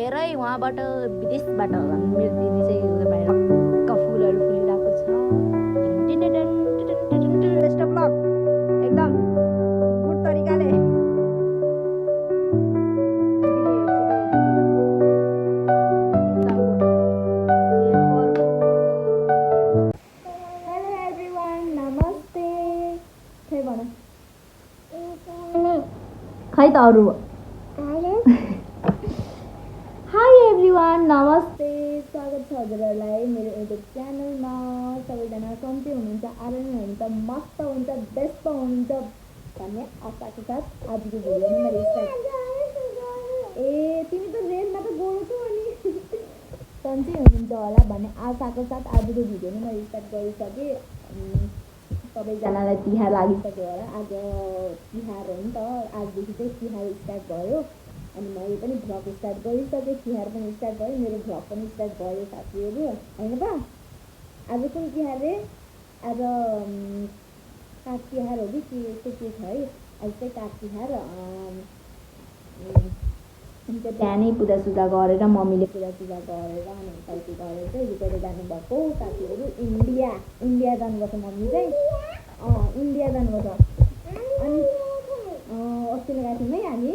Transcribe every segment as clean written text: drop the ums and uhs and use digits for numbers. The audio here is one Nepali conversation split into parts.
हेरै उहाँबाट विदेशबाट मेरो दिदी चाहिँ बाहिर फुलहरू फुलिरहेको छ। बेस्ट अफ लक एकदम गुड तरिकाले। हेलो एभ्रिवान, नमस्ते। खै भन खै त अरू। हाई एभ्रिवान, नमस्ते। स्वागत छ हजुरहरूलाई मेरो युट्युब च्यानलमा। सबैजना सन्चै हुनुहुन्छ, आरामै हुनुहुन्छ, मस्त हुनुहुन्छ, व्यस्त हुनुहुन्छ भन्ने आशाको साथ आजको भिडियो नै मैले स्टार्ट। ए तिमी त रेलमा त गयो त अनि सन्चै हुनुहुन्छ होला भन्ने आशाको साथ आजको भिडियो नै मैले स्टार्ट गरिसकेँ। सबैजनालाई तिहार लागिसक्यो होला। आज तिहार हो नि त, आजदेखि चाहिँ तिहार स्टार्ट भयो। अनि मैले पनि भ्लग स्टार्ट गरिसकेँ, तिहार पनि स्टार्ट भयो, मेरो भ्लग पनि स्टार्ट भयो साथीहरू, होइन त। आज कुन तिहार रे? आज काग तिहार हो कि यस्तो के छ है। आज चाहिँ काग तिहार। अन्त बिहानै पूजासुजा गरेर मम्मीले पूजासुजा गरेर अनि यताउति गरेर चाहिँ रुपेर जानुभएको साथीहरू। इन्डिया जानुपर्छ मम्मी चाहिँ। इन्डिया जानुपर्छ। अनि अस्तिले गएको थियौँ है हामी।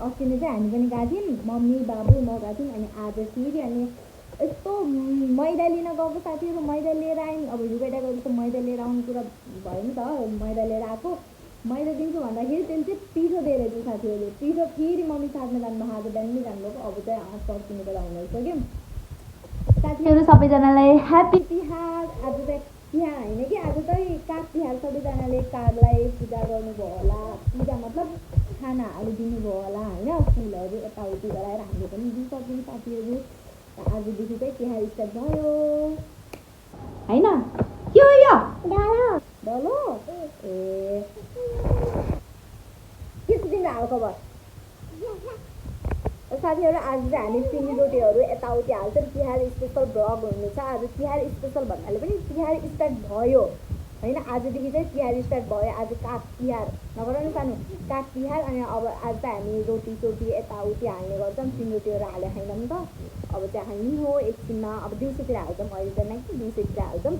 अस्तिले चाहिँ हामी पनि गएको थियौँ, मम्मी बाबु म गएको थियौँ। अनि आज फेरि अनि यस्तो मैदा लिन गएको साथीहरू, मैदा लिएर आयौँ। अब रुपेटा गएको त मैदा लिएर आउनु कुरा भयो नि त, मैदा लिएर आएको। मैदा दिन्छु भन्दाखेरि त्यसले चाहिँ पिठो दिएर चाहिँ साथीहरूले पिठो फेरि मम्मी साथमा जानुभएको, आज बिहान नै जानुभएको। अब चाहिँ पर्खिनु बेला हुँदैछ कि साथीहरू। सबैजनालाई ह्याप्पी तिहार। आज चाहिँ तिहार होइन कि, आज चाहिँ काग तिहार। सबैजनाले कागलाई पूजा गर्नुभयो होला, पूजा मतलब खानाहरू दिनुभयो होला होइन, फुलहरू यताउति गराएर हामीले पनि दिइसक्यौँ साथीहरू। आजदेखि चाहिँ तिहार स्टार्ट भयो होइन। के हो यो डलो? ए के छ तिम्रो हालखबर साथीहरू? आज चाहिँ हामी सिमी रोटीहरू यताउति हाल्छौँ। तिहार स्पेसल भ्लग हुनेछ आज। तिहार स्पेसल भन्नाले पनि तिहार स्टार्ट भयो होइन। आजदेखि चाहिँ तिहार स्टार्ट भयो। आज काग तिहार नगर नि सानो, काग तिहार। अनि अब आज चाहिँ हामी रोटी सोटी यताउति हाल्ने गर्छौँ। सिमरोटीहरू हालेर खाइनौँ नि त। अब चाहिँ हामी हो एकछिनमा, अब दिउँसोतिर हाल्छौँ, अहिले त नै दिउँसोतिर हाल्छौँ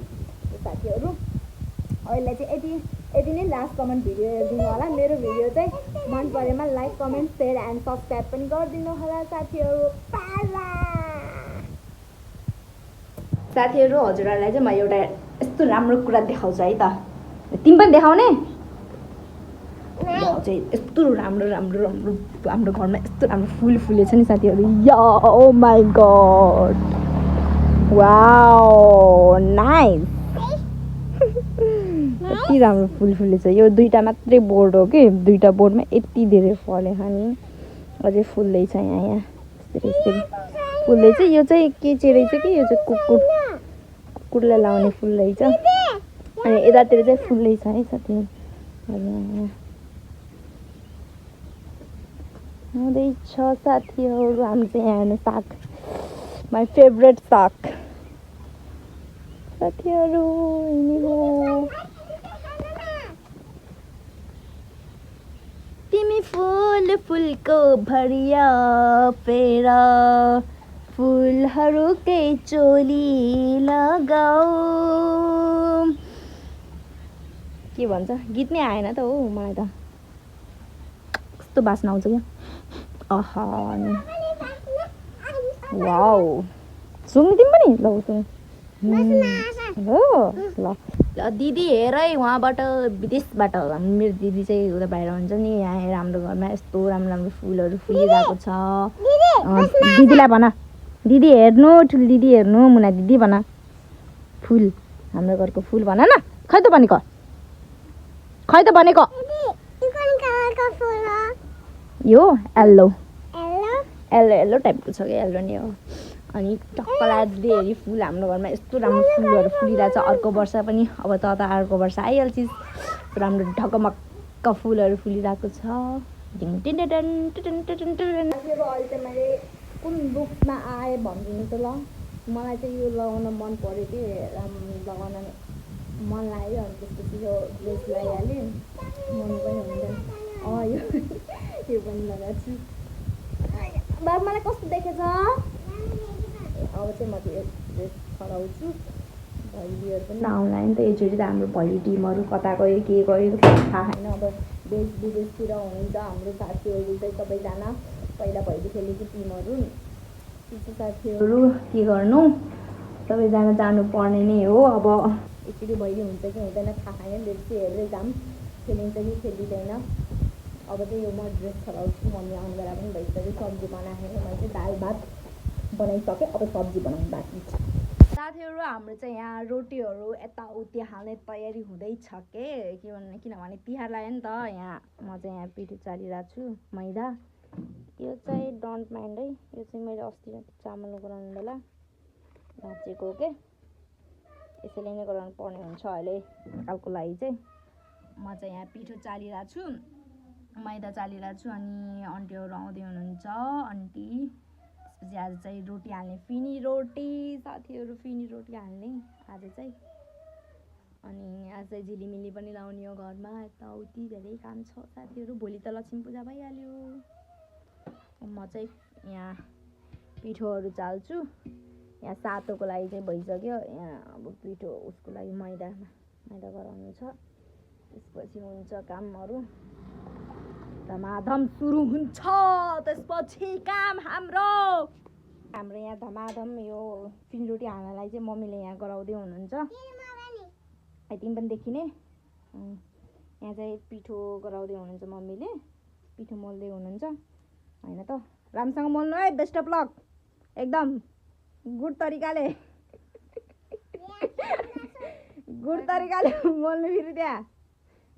साथीहरू। अहिले चाहिँ यति नै लास्ट कमेन्ट भिडियो हेरिदिनु होला। मेरो भिडियो चाहिँ मन परेमा like comment share and subscribe पनि गरिदिनु होला साथीहरू। साथीहरू हजुरहरूलाई चाहिँ म एउटा यस्तो राम्रो कुरा देखाउँछु है त। तिमी पनि देखाउने? चाहिँ यस्तो राम्रो राम्रो राम्रो हाम्रो घरमा यस्तो राम्रो फुल फुलेछ नि साथीहरू। या ओ माई गड, वाउ नाइस। यति राम्रो फुल फुलेछ। यो दुईवटा मात्रै बोर्ड हो कि, दुईवटा बोर्डमा यति धेरै फलेछ नि। अझै फुल्दैछ यहाँ यस्तरी फुल्दैछ। यो चाहिँ के चाहिँ रहेछ कि, यो चाहिँ कुकुरलाई लाउने फुल रहेछ। अनि यतातिर चाहिँ फुल्दैछ है साथीहरू। हुँदैछ साथीहरू। हामी चाहिँ यहाँ हेर्नु साग, माई फेभरेट साग साथीहरू। तिमी फुल फुलको भरिया फेर फुलहरूकै चोली लगाऊ। के भन्छ गीत नै आएन त हो मलाई त। कस्तो बास्ना आउँछ क्या। आहा वाउ, सुन्नु तिमी पनि? ल सुन्नु ल दिदी हेरै उहाँबाट विदेशबाट मेरो दिदी चाहिँ उता बाहिर हुन्छ नि। यहाँ हेर हाम्रो घरमा यस्तो राम्रो राम्रो फुलहरू फुलिरहेको छ। दिदीलाई भन, दिदी हेर्नु, ठुलो दिदी हेर्नु, मुना दिदी भन। फुल हाम्रो घरको फुल भन न। खै त भनेको यो येल्लो येल्लो टाइपको छ क्या, येल्लो नै हो। अनि टक्कला दिदी हेरी फुल हाम्रो घरमा यस्तो राम्रो फुलहरू फुलिरहेछ। अर्को वर्ष पनि अब त अर्को वर्ष आइहाल्छ, राम्रो ढकमक्क फुलहरू फुलिरहेको छ। अहिले चाहिँ मैले कुन लुकमा आएँ भनिदिनु त ल। मलाई चाहिँ यो लगाउन मन पऱ्यो कि, लगाउन मन लाग्यो। अनि त्यसपछि यो ड्रेस लगाइहालेँ, मम्मी पनि हुन्छ। यो पनि लगाएको छु। बाबु मलाई कस्तो देखेछ? अब चाहिँ म त्यो ड्रेस खराउँछु। भैलीहरू पनि आउला नि त एकचोटि त हाम्रो भैली टिमहरू कता गयो के गयो थाहा छैन। अब देश विदेशतिर हुनुहुन्छ हाम्रो साथीहरू चाहिँ सबैजना पहिला भैली खेलेको टिमहरू त्यो साथीहरू के गर्नु सबैजना जानुपर्ने नै हो। अब एकचोटि भैली हुन्छ कि हुँदैन थाहा छैन। देउसी हेर्दै जाऊँ खेलिन्छ कि खेलिँदैन। अब चाहिँ यो म ड्रेस खराउँछु। मम्मी आउने बेला पनि भइसक्यो। सब्जी बनाएँ मैले चाहिँ दाल भात बनाइसकेँ। अब सब्जी बनाउनु बाँकी छ। साथीहरू हाम्रो चाहिँ यहाँ रोटीहरू यताउति हाल्ने तयारी हुँदैछ किनभने तिहार लाग्यो नि त। यहाँ म चाहिँ यहाँ पिठो चालिरहेको छु मैदा। यो चाहिँ डोन्ट माइन्ड है। यो चाहिँ मैले अस्ति चामल गराउनु बेला भाँचेको के यसैले नै गराउनु पर्ने हुन्छ अहिले कालको लागि चाहिँ। म चाहिँ यहाँ पिठो चालिरहेको छु मैदा चालिरहेको छु। अनि आन्टीहरू आउँदै हुनुहुन्छ। आन्टी त्यसपछि आज चाहिँ रोटी हाल्ने फिनी रोटी साथीहरू फिनी रोटी हाल्ने आज चाहिँ। अनि आज चाहिँ झिलिमिली पनि लाउने हो घरमा। यताउति धेरै काम छ साथीहरू। भोलि त लक्ष्मी पूजा भइहाल्यो। म चाहिँ यहाँ पिठोहरू चाल्छु। यहाँ सातोको लागि चाहिँ भइसक्यो। यहाँ अब पिठो उसको लागि मैदा गराउनु छ। त्यसपछि हुन्छ कामहरू धमाधम सुरु हुन्छ। त्यसपछि काम हाम्रो यहाँ धमाधम यो फिन रोटी हाल्नलाई चाहिँ मम्मीले यहाँ गराउँदै हुनुहुन्छ। तिमी पनि देखिने यहाँ चाहिँ पिठो गराउँदै हुनुहुन्छ मम्मीले। पिठो मोल्दै हुनुहुन्छ होइन त। राम्रोसँग मोल्नु है। बेस्ट अफ लक एकदम गुड तरिकाले मोल्नु। फेरि त्यहाँ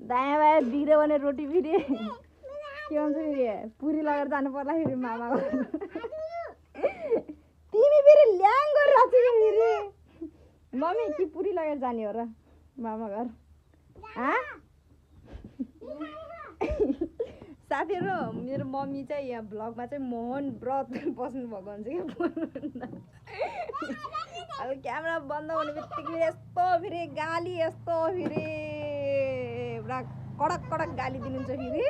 दायाँ बायाँ बिग्रियो भने रोटी फेरि के भन्छ फेरि पुरी लगेर जानु पर्ला फेरि मामा घर। तिमी फेरि ल्याङ गरिरहेको छु फेरि मम्मी कि पुरी लगेर जाने हो र मामा घर? साथीहरू मेरो मम्मी चाहिँ यहाँ भ्लगमा चाहिँ मोहन व्रत बस्नु भएको हुन्छ कि बोल्नुहुन्न। अब क्यामेरा बन्द हुने बित्तिकै यस्तो फेरि गाली यस्तो फेरि पुरा कडक गाली दिनुहुन्छ फेरि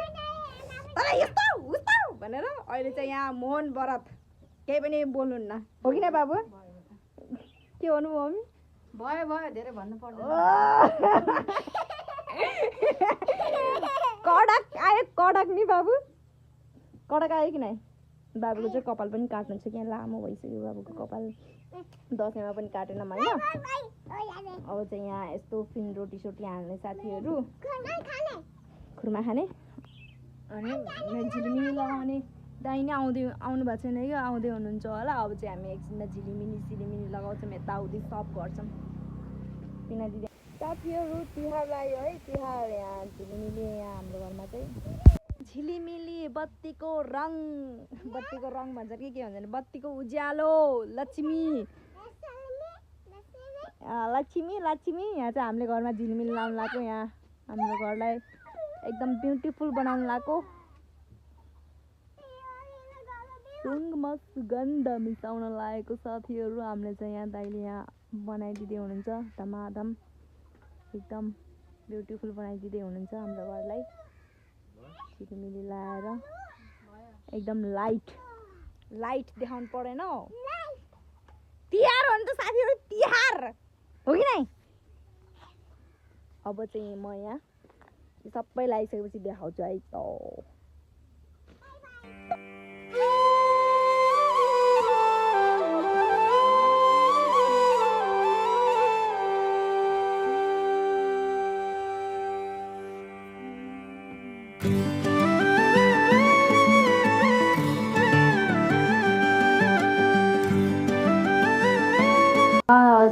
तर यस्तो उस्तो भनेर। अहिले चाहिँ यहाँ मोहन व्रत केही पनि बोल्नुहुन्न हो कि न बाबु? के भन्नु मम्मी? भयो धेरै भन्नु पर्दैन। कडक नि बाबु कडक आयो कि नै? बाबुको चाहिँ कपाल पनि काट्नु छ कि लामो भइसक्यो बाबुको कपाल। दसैँमा पनि काटेन मैले। अब चाहिँ यहाँ यस्तो फिन रोटी सोटी हाल्ने साथीहरू खुर्मा खाने अनि झिलिमिली लगाउने दाहिने आउनु भएको छैन कि आउँदै हुनुहुन्छ होला। अब चाहिँ हामी एकछिनमा झिलिमिली लगाउँछौँ यताउति सब गर्छौँ। पिना दिदी साथीहरू तिहार लाग्यो है। तिहार यहाँ झिलिमिली यहाँ हाम्रो घरमा चाहिँ झिलिमिली बत्तीको रङ भन्छ कि के भन्छ बत्तीको उज्यालो लक्ष्मी यहाँ चाहिँ हामीले घरमा झिलिमिली लाउनु लगाएको। यहाँ हाम्रो घरलाई एकदम ब्युटिफुल बनाउनु लगाएको। सुगन्धमा सुगन्ध मिसाउन लागेको साथीहरू हामीले चाहिँ यहाँ दाइले यहाँ बनाइदिँदै हुनुहुन्छ। धमाधम एकदम ब्युटिफुल बनाइदिँदै हुनुहुन्छ हाम्रो घरलाई। झिलिमिली लाएर एकदम लाइट देखाउनु परेन हौ। तिहार हो नि त साथीहरू तिहार हो कि नै? अब चाहिँ म यहाँ सबै लगाइसकेपछि देखाउँछु है त।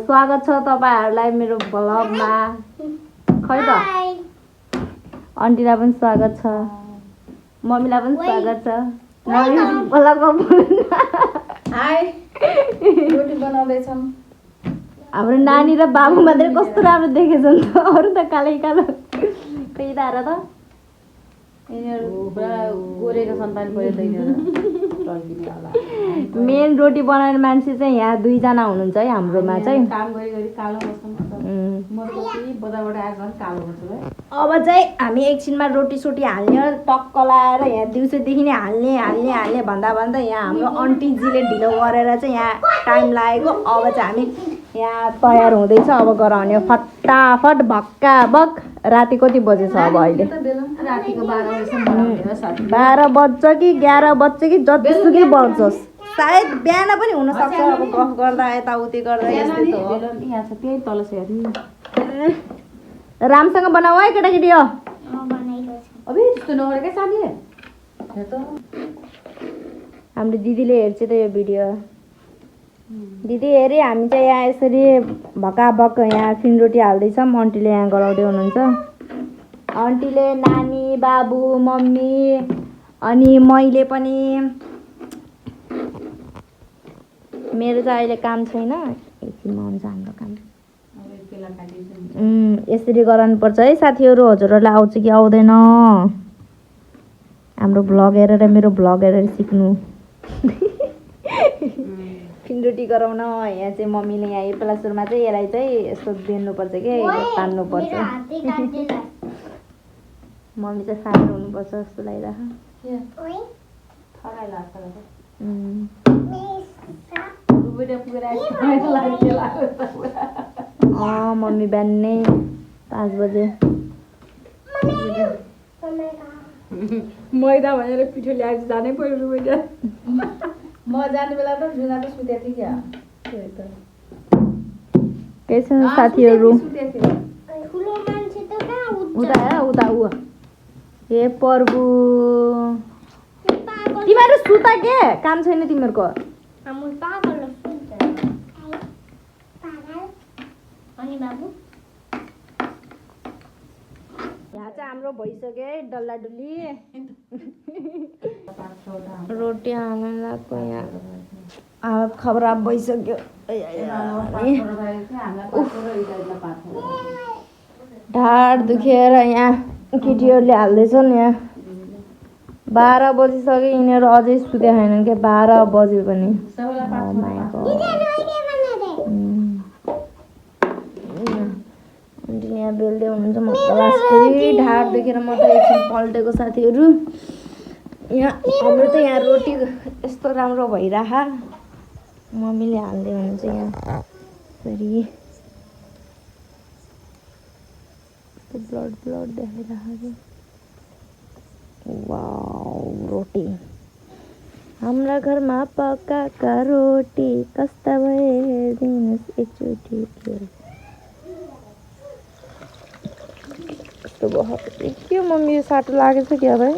स्वागत छ तपाईँहरूलाई मेरो भ्लगमा। खै त आन्टीलाई पनि स्वागत छ मम्मीलाई पनि स्वागत छ। रोटी बनाउँदैछौँ। हाम्रो नानी र बाबु मात्रै कस्तो राम्रो देखेछ नि त। अरू त कालै कालो खैदाएर त गोरेको सन्तान मेन रोटी बनाउने मान्छे चाहिँ यहाँ दुईजना हुनुहुन्छ है हाम्रोमा चाहिँ। काम गरी कालो बस्नु म त कति बजारबाट आएर झन् कालो गर्छु है। अब चाहिँ हामी एकछिनमा रोटी सोटी हाल्ने टक्क लाएर यहाँ दिउँसोदेखि नै हाल्ने भन्दा यहाँ हाम्रो आन्टीजीले ढिलो गरेर चाहिँ यहाँ टाइम लागेको। अब चाहिँ हामी यहाँ तयार हुँदैछ, अब गराउने फटाफट भक्काभक। राति कति बजेछ अब अहिले? रातिको 12 बजेसम्म बनाउने हो साथी। 12 बज्छ कि 11 बज्छ कि जतिसुकै बज्छोस्, सायद बिहान पनि हुनसक्छ। अब गफ गर्दा यताउति गर्दा यस्तै त हो। यहाँ छ त्यही तल छ हेर्नु। राम्रोसँग बनाऊ है केटाकेटी हो। अबे त्यस्तो नगरे क्या साथी। हेर त हाम्रो दिदीले हेर्छ त यो भिडियो। दिदी हेरी हामी चाहिँ यहाँ यसरी भकाभक यहाँ फिनरोटी हाल्दैछौँ। आन्टीले यहाँ गराउँदै हुनुहुन्छ। आन्टीले, नानी, बाबु, मम्मी अनि मैले पनि। मेरो चाहिँ अहिले काम छैन, एकछिनमा हुन्छ हाम्रो काम। यसरी गराउनुपर्छ है साथीहरू। हजुरहरूलाई आउँछ कि आउँदैन हाम्रो भ्लग हेरेर, मेरो भ्लग हेरेर सिक्नु। फिनरोटी गराउन यहाँ चाहिँ मम्मीले यहाँ पहिला सुरुमा चाहिँ यसलाई चाहिँ यस्तो बेल्नुपर्छ क्या, तान्नुपर्छ। मम्मी चाहिँ फायर हुनुपर्छ जस्तो लागिरहेको। मम्मी बिहानै 5 बजे मैदा भनेर पिठो ल्याएर जानै पर्यो रुबैदा। म जाने बेला त जुना त सुतेको थिएँ क्या। त्यही त कैसन साथीहरू? उता ऊ हे प्रभु, तिमीहरू सुता के? काम छैन तिमीहरूको? यहाँ चाहिँ हाम्रो भइसक्यो है डल्लाडुल्ली। रोटी हाल्न लाग्यो यहाँ। खराब भइसक्यो। ढाड दुखेर यहाँ केटीहरूले हाल्दैछन्। यहाँ 12 बजिसक्यो, यिनीहरू अझै सुते छैनन् क्या। 12 बजे पनि। यहाँ बेल्दै हुनुहुन्छ। म लास्टै ढाड देखेर म त एकछिन पल्टेको साथीहरू। यहाँ हाम्रो त यहाँ रोटी यस्तो राम्रो भइरह। मम्मीले हाल्दै हुनुहुन्छ यहाँ फेरि। ब्लड देखाइरहेको। वाउ रोटी हाम्रा घरमा पकाएका रोटी कस्ता भए हेरिदिनुहोस् एकचोटि। के मम्मी यो साटो लागेछ क्या भाइ?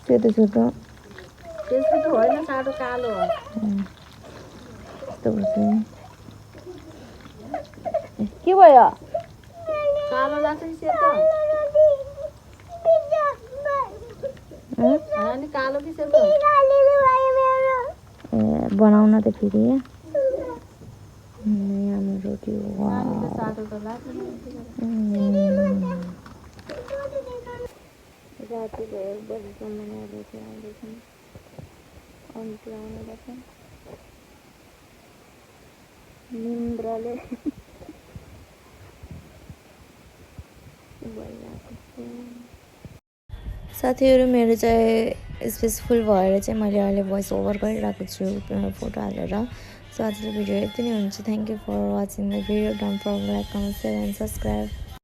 सेतो त्यसको त होइन, साटो कालो हो। के भयो? कालो लाग्छ नि सेतो। अनि कालो कि सेतो? बनाउन त फेरि हाम्रो रोटी साटो त लाग्छ। राति 1 बजीसम्म रोटी आउँदैछन्। अन्त आउने गर्छन् निन्द्राले। साथीहरू मेरो चाहिँ स्पेसफुल भएर चाहिँ मैले अहिले भोइस ओभर गरिरहेको छु फोटो हालेर। सो आजको भिडियो यति नै हुन्छ। Thank you for watching the video. Don't forget like, comment, share and subscribe.